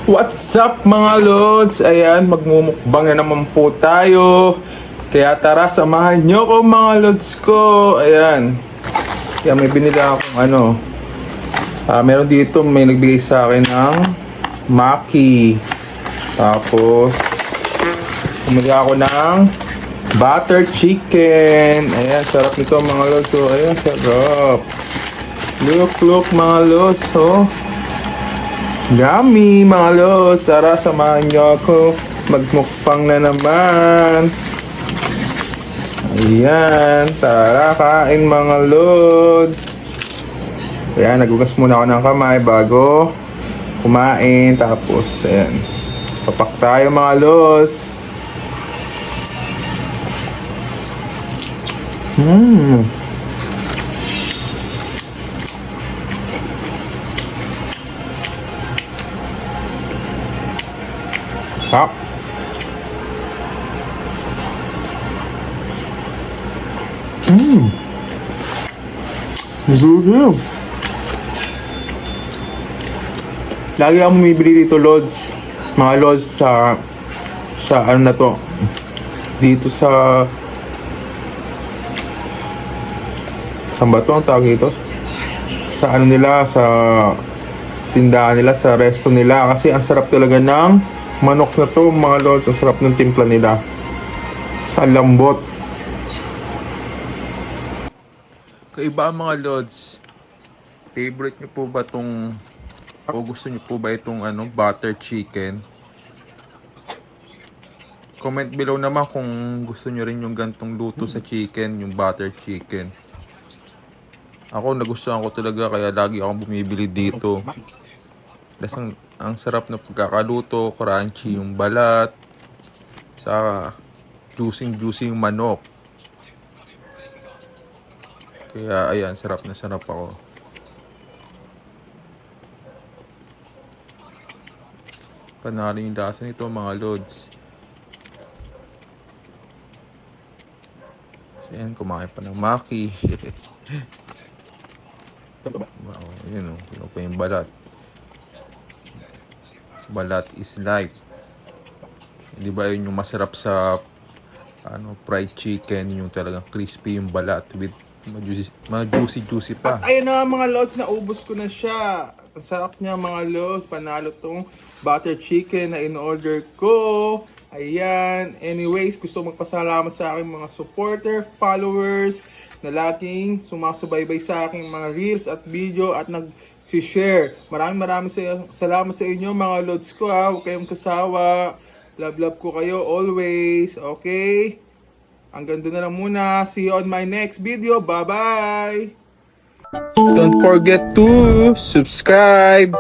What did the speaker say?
What's up mga lods? Ayan, magmumukbang na naman po tayo. Kaya tara, samahan nyo ko mga lods ko. Ayan. Kaya may binili akong meron dito, may nagbigay sa akin ng Maki. Tapos, bumili ako ng butter chicken. Ayan, sarap nito mga lods. So, ayan, sarap. Look mga lods. Oh. Yummy mga lods, tara samahan nyo ako, magmukbang na naman. Ayan, tara kain mga lods. Ayan, nagugas muna ako ng kamay bago kumain. Tapos, ayan, papak tayo mga lods. Hap. Good. Lagi akong bumibili dito, lods. Mga lods sa ano na to. Dito sa saan ba to ang tawag dito? Sa ano nila, sa tindahan nila, sa resto nila. Kasi ang sarap talaga ng manok na to mga lods. Ang sarap ng timpla nila. Sa lambot. Kaiba mga lods. Favorite nyo po ba tong o gusto nyo po ba itong butter chicken? Comment below naman kung gusto nyo rin yung gantong luto sa chicken, yung butter chicken. Ako nagustuhan ko talaga kaya lagi akong bumibili dito. Kasi ang sarap na pagkakaluto, crunchy yung balat, sa juicy yung manok. Kaya ayan, sarap na sarap ako. Panalo yung lasa nito mga lods. So ayan, kumain pa ng Maki. Wow, yun o, yun pa yung balat. Balat is life. Di ba yun yung masarap sa fried chicken, yung talagang crispy yung balat with juicy pa. At ayun na mga lods, naubos ko na siya. Ang sarap niya mga lods. Panalo tong butter chicken na in-order ko. Ayan. Anyways, gusto magpasalamat sa aking mga supporter, followers, na laging sumasubaybay sa aking mga reels at video at nag-share. Maraming salamat sa inyo mga lods ko ha. Huwag kayong kasawa. Love ko kayo always. Okay? Hanggang doon na lang muna. See you on my next video. Bye-bye! Don't forget to subscribe!